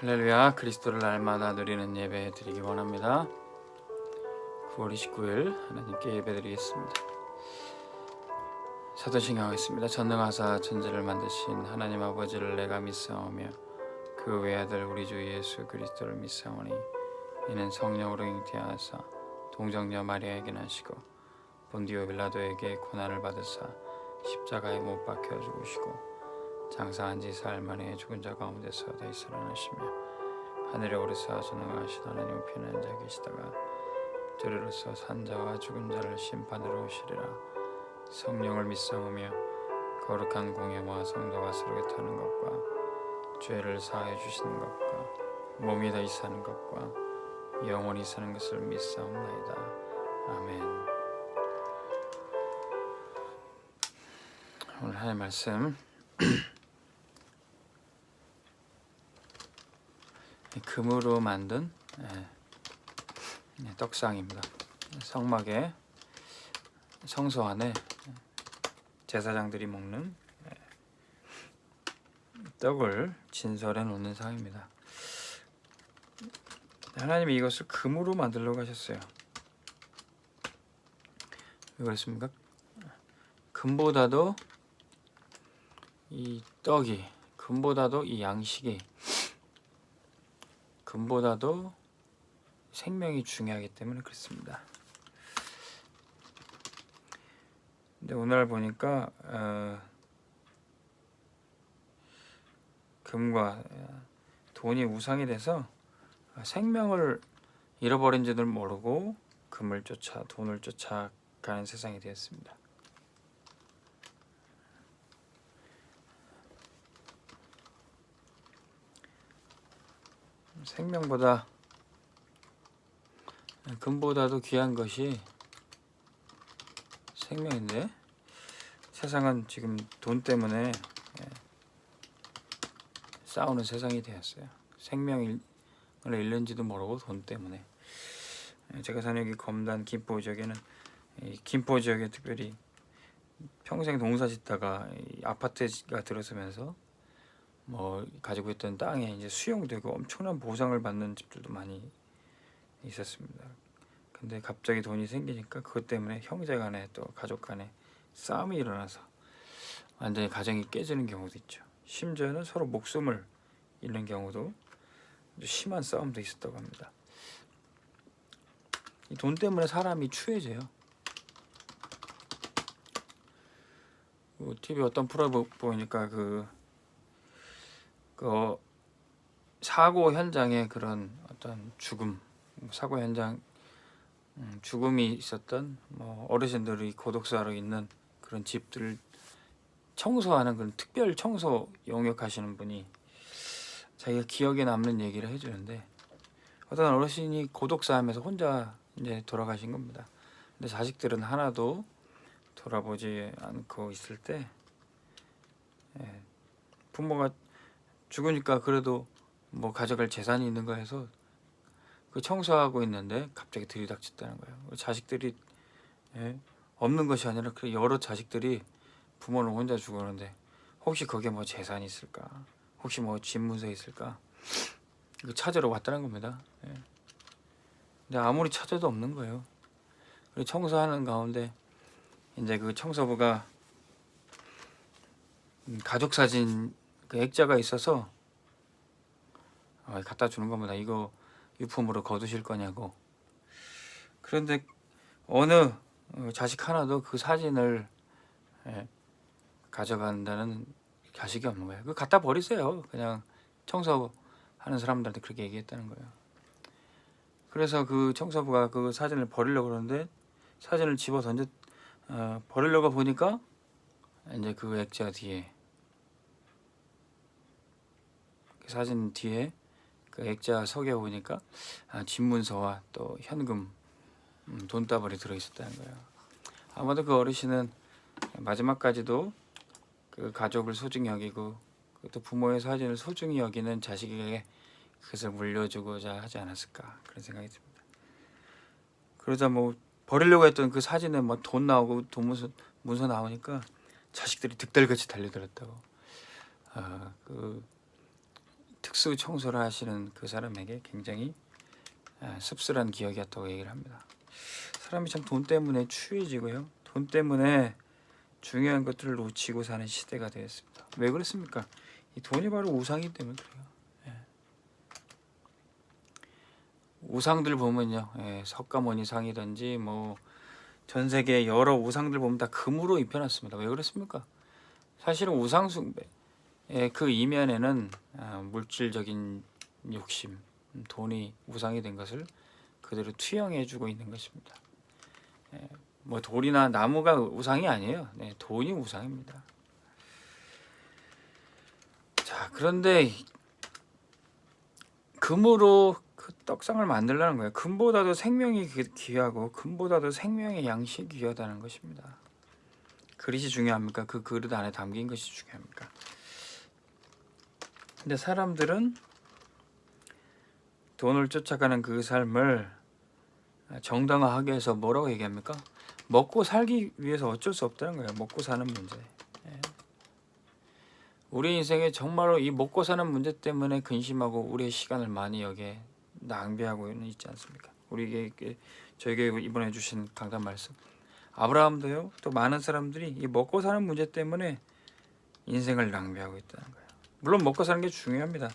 할렐루야. 그리스도를 날마다 누리는 예배 드리기 원합니다. 9월 29일 하나님께 예배 드리겠습니다. 사도신경 하겠습니다. 전능하사 천지를 만드신 하나님 아버지를 내가 믿사오며 그 외아들 우리 주 예수 그리스도를 믿사오니 이는 성령으로 잉태하사 동정녀 마리아에게 나시고 본디오 빌라도에게 고난을 받으사 십자가에 못 박혀 죽으시고 장사한 지 사흘 만에 죽은 자 가운데서 다시 살아나시며 하늘에 오르사 전능하신 하나님 우편에 앉아 계시다가 저리로서 산자와 죽은 자를 심판으로 오시리라. 성령을 믿사오며 거룩한 공예와 성도가 서로 타는 것과 죄를 사하여 주시는 것과 몸이 다시 사는 것과 영원히 사는 것을 믿사옵나이다. 아멘. 오늘 하나님 말씀 금으로 만든 떡상입니다. 성막에 성소 안에 제사장들이 먹는 떡을 진설해 놓는 상입니다. 하나님이 이것을 금으로 만들려고 하셨어요. 왜 그렇습니까? 금보다도 이 떡이, 금보다도 이 양식이, 금보다도 생명이 중요하기 때문에 그렇습니다. 근데 오늘 보니까 금과 돈이 우상이 돼서 생명을 잃어버린 줄을 모르고 금을 쫓아 돈을 쫓아가는 세상이 되었습니다. 생명보다 금보다도 귀한 것이 생명인데 세상은 지금 돈 때문에 싸우는 세상이 되었어요. 생명을 잃는지도 모르고 돈 때문에. 제가 사는 여기 검단 김포 지역에는 김포 지역에 특별히 평생 농사 짓다가 아파트가 들어서면서 뭐 가지고 있던 땅에 이제 수용되고 엄청난 보상을 받는 집들도 많이 있었습니다. 근데 갑자기 돈이 생기니까 그것 때문에 형제 간에 또 가족 간에 싸움이 일어나서 완전히 가정이 깨지는 경우도 있죠. 심지어는 서로 목숨을 잃는 경우도 심한 싸움도 있었다고 합니다. 이 돈 때문에 사람이 추해져요. TV 어떤 프로 보니까 그 사고 현장에 그런 어떤 죽음, 사고 현장 죽음이 있었던 뭐 어르신들이 고독사로 있는 그런 집들을 청소하는 그런 특별 청소 용역 하시는 분이 자기가 기억에 남는 얘기를 해주는데 어떤 어르신이 고독사하면서 혼자 이제 돌아가신 겁니다. 근데 자식들은 하나도 돌아보지 않고 있을 때 부모가 죽으니까 그래도 뭐 가져갈 재산이 있는 거 해서 그 청소하고 있는데 갑자기 들이닥쳤다는 거예요. 자식들이 없는 것이 아니라 그 여러 자식들이 부모는 혼자 죽었는데 혹시 거기에 뭐 재산이 있을까? 혹시 뭐 집 문서 있을까? 이거 찾으러 왔다는 겁니다. 근데 아무리 찾아도 없는 거예요. 그리고 청소하는 가운데 이제 그 청소부가 가족 사진 그 액자가 있어서 갖다 주는 겁니다. 이거 유품으로 거두실 거냐고. 그런데 어느 자식 하나도 그 사진을 가져간다는 자식이 없는 거예요. 그거 갖다 버리세요. 그냥 청소하는 사람들한테 그렇게 얘기했다는 거예요. 그래서 그 청소부가 그 사진을 버리려고 그러는데 사진을 집어 던져 버리려고 보니까 이제 그 액자 뒤에 그 사진 뒤에 그 액자 석에 보니까 집문서와 또 현금 돈다발이 들어있었다는 거예요. 아마도 그 어르신은 마지막까지도 그 가족을 소중히 여기고 또 부모의 사진을 소중히 여기는 자식에게 그것을 물려주고자 하지 않았을까 그런 생각이 듭니다. 그러자 뭐 버리려고 했던 그 사진에 뭐 돈 나오고 돈 문서 나오니까 자식들이 득달같이 달려들었다고. 그 특수 청소를 하시는 그 사람에게 굉장히 씁쓸한 기억이었다고 얘기를 합니다. 사람이 참 돈 때문에 추해지고요. 돈 때문에 중요한 것들을 놓치고 사는 시대가 되었습니다. 왜 그렇습니까? 이 돈이 바로 우상이기 때문에 그래요. 우상들 보면요, 석가모니상이든지 뭐 전 세계 여러 우상들 보면 다 금으로 입혀놨습니다. 왜 그렇습니까? 사실은 우상 숭배 그 이면에는 물질적인 욕심, 돈이 우상이 된 것을 그대로 투영해주고 있는 것입니다. 뭐 돌이나 나무가 우상이 아니에요. 돈이 우상입니다. 자, 그런데 금으로 그 떡상을 만들라는 거예요. 금보다도 생명이 귀하고 금보다도 생명의 양식이 귀하다는 것입니다. 그릇이 중요합니까? 그 그릇 안에 담긴 것이 중요합니까? 근데 사람들은 돈을 쫓아가는 그 삶을 정당화하기 위해서 뭐라고 얘기합니까? 먹고 살기 위해서 어쩔 수 없다는 거예요. 먹고 사는 문제. 우리 인생에 정말로 이 먹고 사는 문제 때문에 근심하고 우리의 시간을 많이 여기에 낭비하고는 있지 않습니까? 우리에게 저에게 이번에 주신 강단 말씀. 아브라함도요. 또 많은 사람들이 이 먹고 사는 문제 때문에 인생을 낭비하고 있다는 거예요. 물론 먹고 사는 게 중요합니다.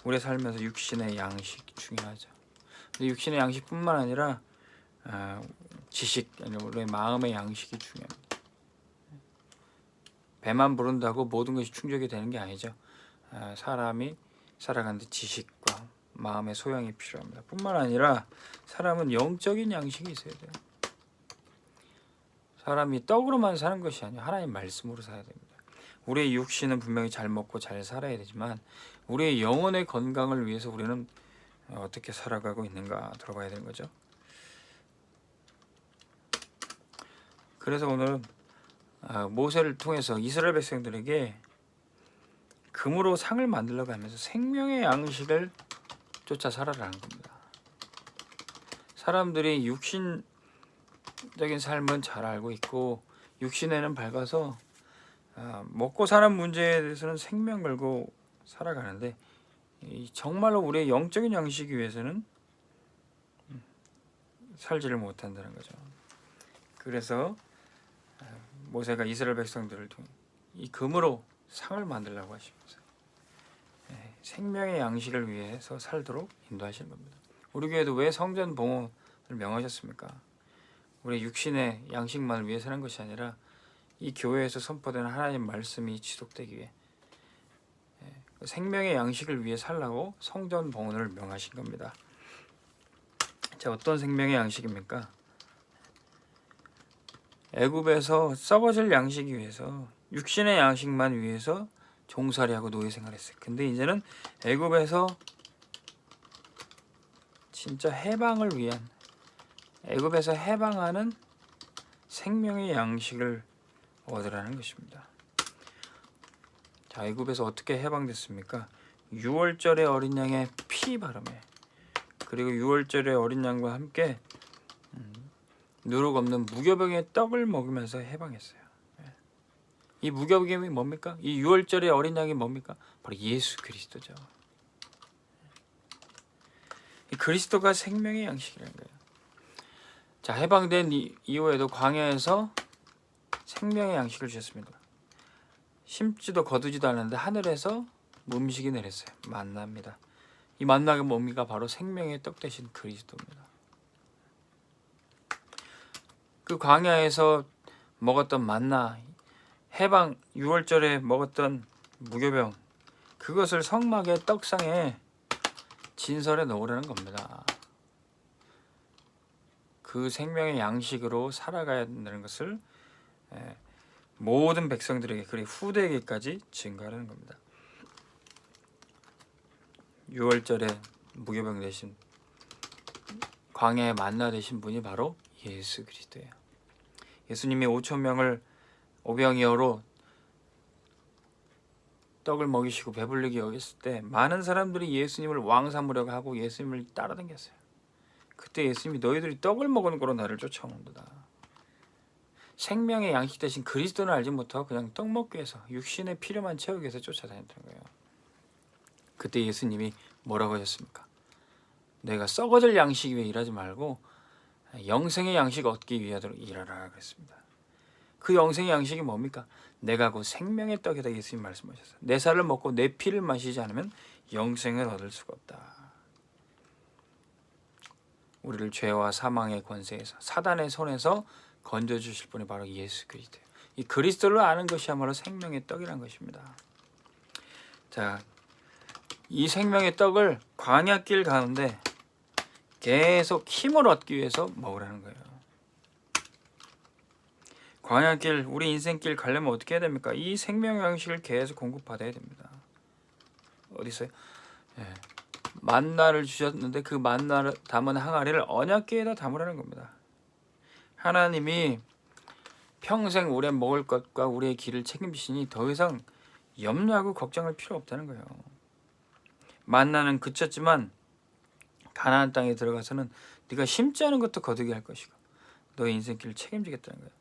우리의 삶에서 육신의 양식 중요하죠. 근데 육신의 양식뿐만 아니라 지식, 우리의 마음의 양식이 중요합니다. 배만 부른다고 모든 것이 충족이 되는 게 아니죠. 사람이 살아가는데 지식과 마음의 소양이 필요합니다. 뿐만 아니라 사람은 영적인 양식이 있어야 돼요. 사람이 떡으로만 사는 것이 아니라 하나님 말씀으로 살아야 됩니다. 우리의 육신은 분명히 잘 먹고 잘 살아야 되지만 우리의 영혼의 건강을 위해서 우리는 어떻게 살아가고 있는가 들어봐야 되는 거죠. 그래서 오늘은 모세를 통해서 이스라엘 백성들에게 금으로 상을 만들려고 하면서 생명의 양식을 쫓아 살아라는 겁니다. 사람들이 육신적인 삶은 잘 알고 있고 육신에는 밝아서 먹고 사는 문제에 대해서는 생명 걸고 살아가는데 정말로 우리의 영적인 양식이 위해서는 살지를 못한다는 거죠. 그래서 모세가 이스라엘 백성들을 통해 이 금으로 상을 만들라고 하시면서 생명의 양식을 위해서 살도록 인도하시는 겁니다. 우리 교회도 왜 성전 봉헌을 명하셨습니까? 우리 육신의 양식만을 위해 사는 것이 아니라 이 교회에서 선포되는 하나님 말씀이 지속되기 위해 생명의 양식을 위해 살라고 성전 봉헌을 명하신 겁니다. 자, 어떤 생명의 양식입니까? 애굽에서 썩어질 양식이 위해서 육신의 양식만 위해서 종살이하고 노예 생활했어요. 근데 이제는 애굽에서 진짜 해방을 위한 애굽에서 해방하는 생명의 양식을 얻으라는 것입니다. 자, 애굽에서 어떻게 해방됐습니까? 6월절의 어린 양의 피 바르매 그리고 6월절의 어린 양과 함께 누룩 없는 무교병의 떡을 먹으면서 해방했어요. 이 무교병이 뭡니까? 이 6월절의 어린 양이 뭡니까? 바로 예수 그리스도죠. 이 그리스도가 생명의 양식이라는 거예요. 자, 해방된 이후에도 광야에서 생명의 양식을 주셨습니다. 심지도 거두지도 않았는데 하늘에서 음식이 내렸어요. 만나입니다. 이 만나가 뭡니까? 바로 생명의 떡 대신 그리스도입니다. 그 광야에서 먹었던 만나, 해방 6월절에 먹었던 무교병, 그것을 성막의 떡상에 진설에 넣으라는 겁니다. 그 생명의 양식으로 살아가야 된다는 것을 모든 백성들에게 그리고 후대에게까지 증거하는 겁니다. 6월절에 무교병 대신 광야의 만나 되신 분이 바로 예수 그리스도예요. 예수님이 5,000명을 오병이어로 떡을 먹이시고 배불리게 여겼을 때 많은 사람들이 예수님을 왕 삼으려고 하고 예수님을 따라다녔어요. 그때 예수님이 너희들이 떡을 먹은 거로 나를 쫓아오는도다. 생명의 양식 대신 그리스도는 알지 못하고 그냥 떡 먹기 위해서 육신의 필요만 채우기 위해서 쫓아다녔던 거예요. 그때 예수님이 뭐라고 하셨습니까? 내가 썩어질 양식 위해 일하지 말고 영생의 양식 얻기 위하도록 일하라 그랬습니다. 그 영생의 양식이 뭡니까? 내가 곧 생명의 떡이다 예수님 말씀하셨어요. 내 살을 먹고 내 피를 마시지 않으면 영생을 얻을 수가 없다. 우리를 죄와 사망의 권세에서 사단의 손에서 건져주실 분이 바로 예수 그리스도예요. 이 그리스도를 아는 것이야말로 생명의 떡이란 것입니다. 자, 이 생명의 떡을 광야길 가운데 계속 힘을 얻기 위해서 먹으라는 거예요. 광야길, 우리 인생길 가려면 어떻게 해야 됩니까? 이 생명의 양식을 계속 공급받아야 됩니다. 어디 있어요? 예. 만나를 주셨는데 그 만나를 담은 항아리를 언약궤에다 담으라는 겁니다. 하나님이 평생 우리의 먹을 것과 우리의 길을 책임지시니 더 이상 염려하고 걱정할 필요 없다는 거예요. 만나는 그쳤지만 가나안 땅에 들어가서는 네가 심지 않은 것도 거두게 할 것이고 너의 인생길을 책임지겠다는 거예요.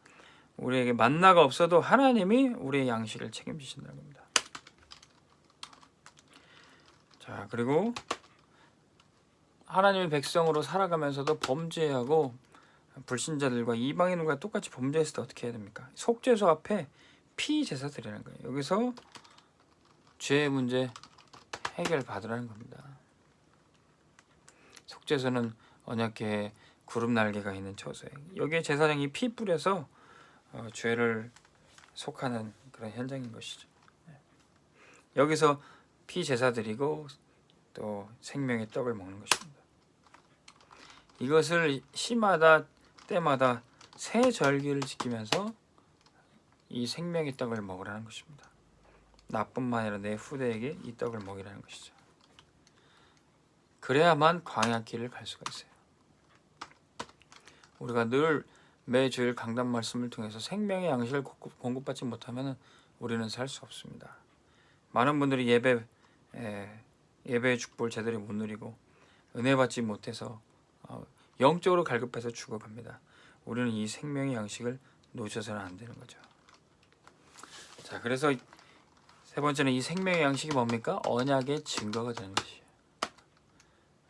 우리에게 만나가 없어도 하나님이 우리의 양식을 책임지신다는 겁니다. 자, 그리고 하나님의 백성으로 살아가면서도 범죄하고 불신자들과 이방인들과 똑같이 범죄했을 때 어떻게 해야 됩니까? 속죄소 앞에 피제사 드리는 거예요. 여기서 죄의 문제 해결 받으라는 겁니다. 속죄소는 언약궤에 구름 날개가 있는 처소에 여기에 제사장이 피 뿌려서 죄를 속하는 그런 현장인 것이죠. 여기서 피 제사 드리고 또 생명의 떡을 먹는 것입니다. 이것을 시마다 때마다 새 절기를 지키면서 이 생명의 떡을 먹으라는 것입니다. 나뿐만 아니라 내 후대에게 이 떡을 먹이라는 것이죠. 그래야만 광야길을 갈 수가 있어요. 우리가 늘 매주일 강단 말씀을 통해서 생명의 양식을 공급받지 못하면 우리는 살 수 없습니다. 많은 분들이 예배의 축복을 제대로 못 누리고 은혜 받지 못해서 영적으로 갈급해서 죽어갑니다. 우리는 이 생명의 양식을 놓쳐서는 안 되는 거죠. 자, 그래서 세 번째는 이 생명의 양식이 뭡니까? 언약의 증거가 되는 것이에요.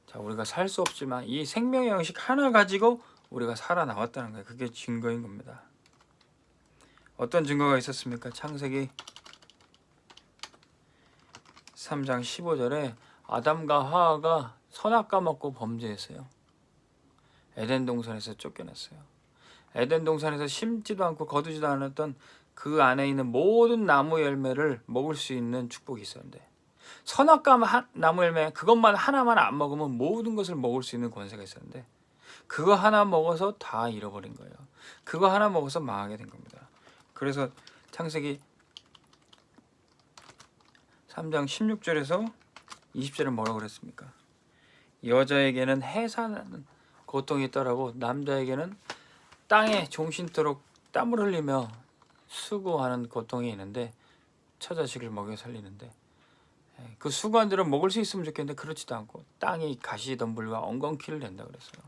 자, 우리가 살 수 없지만 이 생명의 양식 하나 가지고 우리가 살아나왔다는 거예요. 그게 증거인 겁니다. 어떤 증거가 있었습니까? 창세기 3장 15절에 아담과 하와가 선악과 먹고 범죄했어요. 에덴 동산에서 쫓겨났어요. 에덴 동산에서 심지도 않고 거두지도 않았던 그 안에 있는 모든 나무 열매를 먹을 수 있는 축복이 있었는데 선악과 나무 열매 그것만 하나만 안 먹으면 모든 것을 먹을 수 있는 권세가 있었는데 그거 하나 먹어서 다 잃어버린 거예요. 그거 하나 먹어서 망하게 된 겁니다. 그래서 창세기 3장 16절에서 20절에 뭐라고 그랬습니까? 여자에게는 해산하는 고통이 있더라고 남자에게는 땅에 종신토록 땀을 흘리며 수고하는 고통이 있는데 처자식을 먹여 살리는데 그 수고한 대로 먹을 수 있으면 좋겠는데 그렇지도 않고 땅이 가시덤불과 엉겅퀴를 낸다 그랬어요.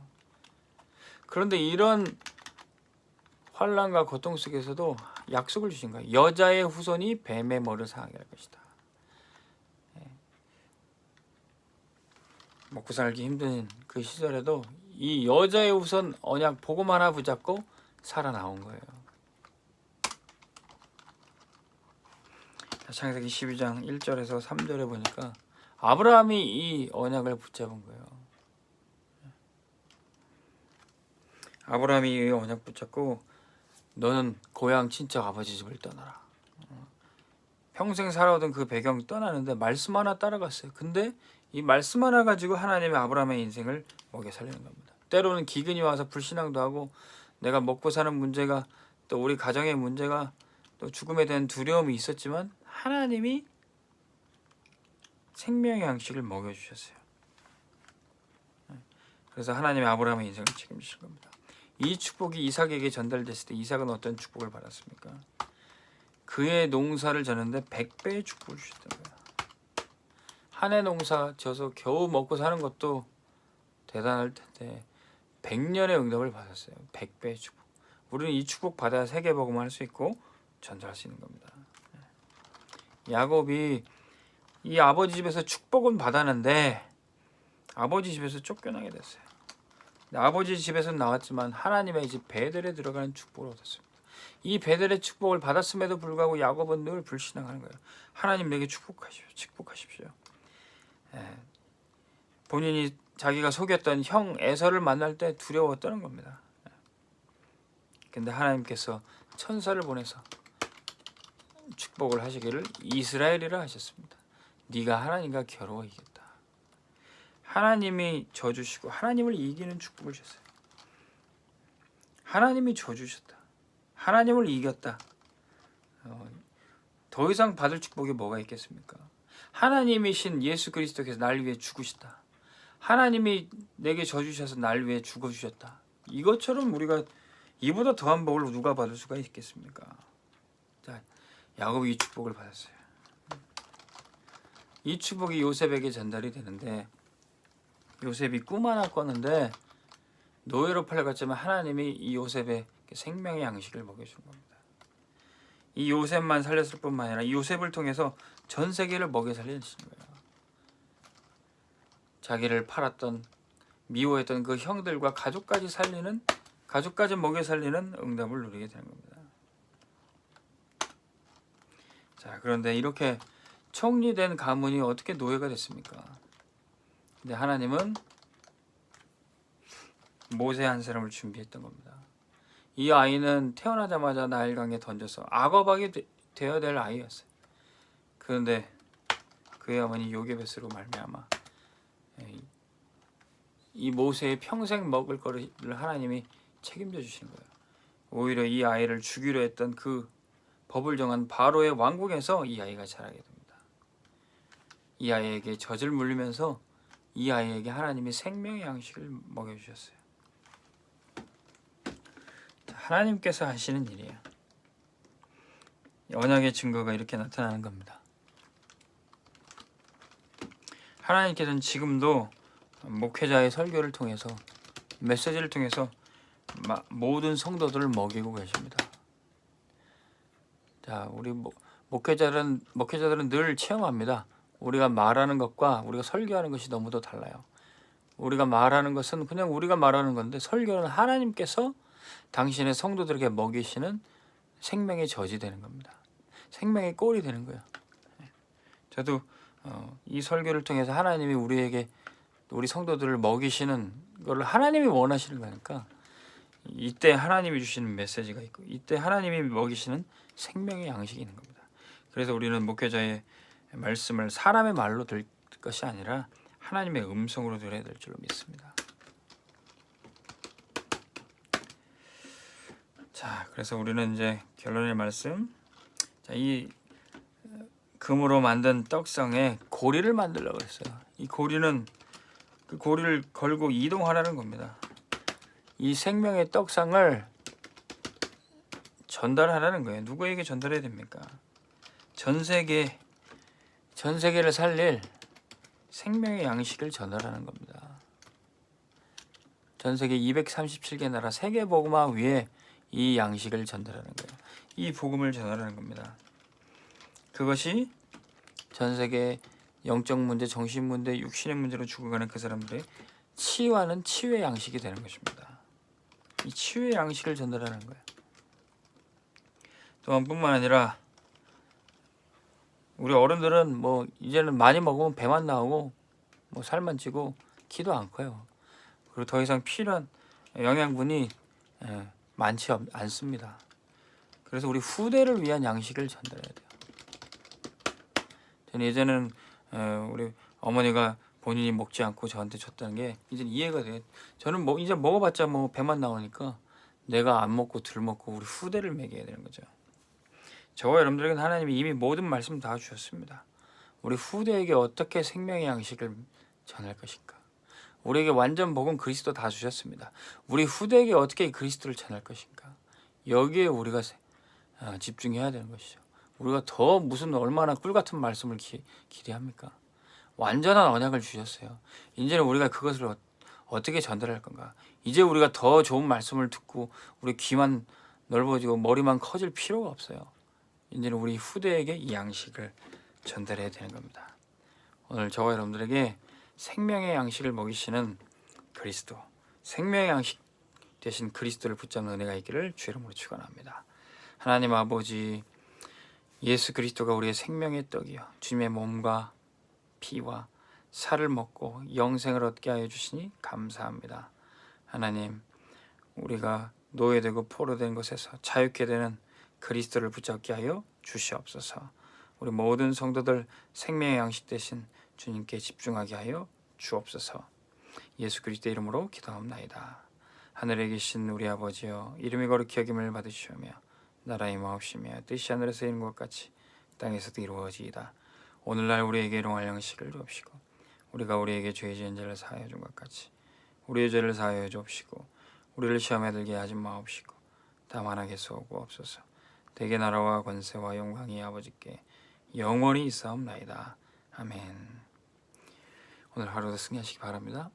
그런데 이런 환난과 고통 속에서도 약속을 주신 거예요. 여자의 후손이 뱀의 머리를 상하게 할 것이다. 먹고 살기 힘든 그 시절에도 이 여자의 후손 언약 복음 하나 붙잡고 살아나온 거예요. 창세기 12장 1절에서 3절에 보니까 아브라함이 이 언약을 붙잡은 거예요. 아브라함이 이 언약 붙잡고 너는 고향 친척 아버지 집을 떠나라. 평생 살아오던 그 배경 떠나는데 말씀 하나 따라갔어요. 근데 이 말씀 하나 가지고 하나님이 아브라함의 인생을 먹여 살리는 겁니다. 때로는 기근이 와서 불신앙도 하고 내가 먹고 사는 문제가 또 우리 가정의 문제가 또 죽음에 대한 두려움이 있었지만 하나님이 생명의 양식을 먹여주셨어요. 그래서 하나님이 아브라함의 인생을 책임지신 겁니다. 이 축복이 이삭에게 전달됐을 때 이삭은 어떤 축복을 받았습니까? 그의 농사를 졌는데 100배의 축복을 주셨던 거예요. 한 해 농사 져서 겨우 먹고 사는 것도 대단할 텐데 100년의 응답을 받았어요. 100배의 축복. 우리는 이 축복 받아야 세계복음을 할 수 있고 전달할 수 있는 겁니다. 야곱이 이 아버지 집에서 축복은 받았는데 아버지 집에서 쫓겨나게 됐어요. 아버지 집에서 나왔지만 하나님의 집 베델에 들어가는 축복을 얻었습니다. 이 베델의 축복을 받았음에도 불구하고 야곱은 늘 불신앙하는 거예요. 하나님 내게 축복하십시오. 본인이 자기가 속였던 형 에서를 만날 때 두려웠다는 겁니다. 근데 하나님께서 천사를 보내서 축복을 하시기를 이스라엘이라 하셨습니다. 네가 하나님과 겨루어 이겼다. 하나님이 져주시고 하나님을 이기는 축복을 주셨어요. 하나님이 져주셨다. 하나님을 이겼다. 더 이상 받을 축복이 뭐가 있겠습니까? 하나님이신 예수 그리스도께서 날 위해 죽으셨다. 하나님이 내게 져주셔서 날 위해 죽어주셨다. 이것처럼 우리가 이보다 더한 복을 누가 받을 수가 있겠습니까? 자, 야곱이 이 축복을 받았어요. 이 축복이 요셉에게 전달이 되는데 요셉이 꿈 하나 꿨는데 노예로 팔려갔지만 하나님이 이 요셉의 생명의 양식을 먹여준 겁니다. 이 요셉만 살렸을 뿐만 아니라 이 요셉을 통해서 전 세계를 먹여 살리시는 거예요. 자기를 팔았던 미워했던 그 형들과 가족까지 먹여 살리는 응답을 누리게 되는 겁니다. 자, 그런데 이렇게 청리된 가문이 어떻게 노예가 됐습니까? 근데 하나님은 모세 한 사람을 준비했던 겁니다. 이 아이는 태어나자마자 나일강에 던져서 악어박이 되어야 될 아이였어요. 그런데 그의 어머니 요게베스로 말미암아 이 모세의 평생 먹을 거를 하나님이 책임져 주신 거예요. 오히려 이 아이를 죽이려 했던 그 법을 정한 바로의 왕궁에서 이 아이가 자라게 됩니다. 이 아이에게 젖을 물리면서 이 아이에게 하나님이 생명의 양식을 먹여주셨어요. 하나님께서 하시는 일이에요. 언약의 증거가 이렇게 나타나는 겁니다. 하나님께서는 지금도 목회자의 설교를 통해서 메시지를 통해서 모든 성도들을 먹이고 계십니다. 자, 우리 목회자들은 늘 체험합니다. 우리가 말하는 것과 우리가 설교하는 것이 너무도 달라요. 우리가 말하는 것은 그냥 우리가 말하는 건데 설교는 하나님께서 당신의 성도들에게 먹이시는 생명의 젖이 되는 겁니다. 생명의 꼴이 되는 거예요. 저도 이 설교를 통해서 하나님이 우리 성도들을 먹이시는 걸 하나님이 원하시는 거니까 이때 하나님이 주시는 메시지가 있고 이때 하나님이 먹이시는 생명의 양식이 있는 겁니다. 그래서 우리는 목회자의 말씀을 사람의 말로 들을 것이 아니라 하나님의 음성으로 들어야 될 줄로 믿습니다. 자, 그래서 우리는 이제 결론의 말씀. 자, 이 금으로 만든 떡상에 고리를 만들려고 했어요. 이 고리는 그 고리를 걸고 이동하라는 겁니다. 이 생명의 떡상을 전달하라는 거예요. 누구에게 전달해야 됩니까? 전 세계를 살릴 생명의 양식을 전달하는 겁니다. 전 세계 237개 나라 세계 복음화 위에 이 양식을 전달하는 거예요. 이 복음을 전달하는 겁니다. 그것이 전 세계 영적 문제, 정신 문제, 육신의 문제로 죽어가는 그 사람들의 치유하는 치유의 양식이 되는 것입니다. 이 치유의 양식을 전달하는 거예요. 또한 뿐만 아니라 우리 어른들은 뭐 이제는 많이 먹으면 배만 나오고 뭐 살만 찌고 키도 안 커요. 그리고 더 이상 필요한 영양분이 많지 않습니다. 그래서 우리 후대를 위한 양식을 전달해야 돼요. 저는 예전에는 우리 어머니가 본인이 먹지 않고 저한테 줬다는 게 이제 이해가 돼요. 저는 뭐 이제 먹어봤자 뭐 배만 나오니까 내가 안 먹고 덜 먹고 우리 후대를 먹여야 되는 거죠. 저와 여러분들에게는 하나님이 이미 모든 말씀 다 주셨습니다. 우리 후대에게 어떻게 생명의 양식을 전할 것인가. 우리에게 완전 복은 그리스도 다 주셨습니다. 우리 후대에게 어떻게 그리스도를 전할 것인가. 여기에 우리가 집중해야 되는 것이죠. 우리가 더 무슨 얼마나 꿀같은 말씀을 기대합니까? 완전한 언약을 주셨어요. 이제는 우리가 그것을 어떻게 전달할 건가. 이제 우리가 더 좋은 말씀을 듣고 우리 귀만 넓어지고 머리만 커질 필요가 없어요. 이제는 우리 후대에게 이 양식을 전달해야 되는 겁니다. 오늘 저와 여러분들에게 생명의 양식을 먹이시는 그리스도, 생명의 양식 되신 그리스도를 붙잡는 은혜가 있기를 주 이름으로 축원합니다. 하나님 아버지, 예수 그리스도가 우리의 생명의 떡이요 주님의 몸과 피와 살을 먹고 영생을 얻게 하여 주시니 감사합니다. 하나님, 우리가 노예되고 포로된 것에서 자유케 되는 그리스도를 붙잡게 하여 주시옵소서. 우리 모든 성도들 생명의 양식 되신 주님께 집중하게 하여 주옵소서. 예수 그리스도 이름으로 기도합나이다. 하늘에 계신 우리 아버지여, 이름이 거룩히 여김을 받으시오며 나라의 마옵시며 뜻이 하늘에서 이룬 것 같이 땅에서도 이루어지이다. 오늘날 우리에게 일용할 양식을 주옵시고 우리가 우리에게 죄 지은 자를 사하여 준 것 같이 우리의 죄를 사하여 주옵시고 우리를 시험에 들게 하지 마옵시고 다만 악에서 구하옵소서. 대개 나라와 권세와 영광이 아버지께 영원히 있사옵나이다. 아멘. 오늘 하루도 승리하시기 바랍니다.